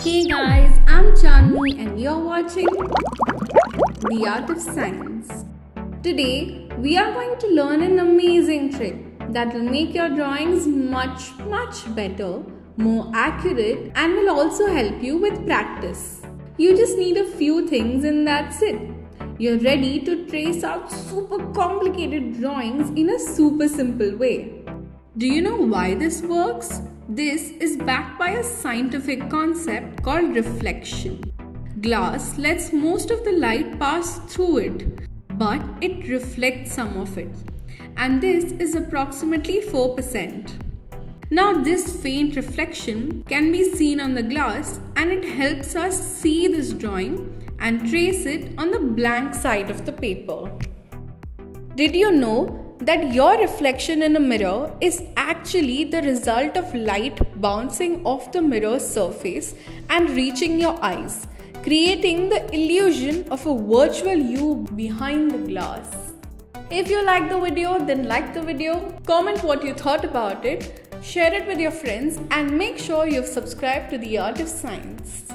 Hey guys, I'm Chandni and you're watching The Art of Science. Today, we are going to learn an amazing trick that will make your drawings much better, more accurate, and will also help you with practice. You just need a few things and that's it. You're ready to trace out super complicated drawings in a super simple way. Do you know why this works? This is backed by a scientific concept called reflection. Glass lets most of the light pass through it, but it reflects some of it. And this is approximately 4%. Now this faint reflection can be seen on the glass and it helps us see this drawing and trace it on the blank side of the paper. Did you know that your reflection in a mirror is actually the result of light bouncing off the mirror surface and reaching your eyes, creating the illusion of a virtual you behind the glass? If you like the video, then like the video, comment what you thought about it, share it with your friends, and make sure you've subscribed to The Art of Science.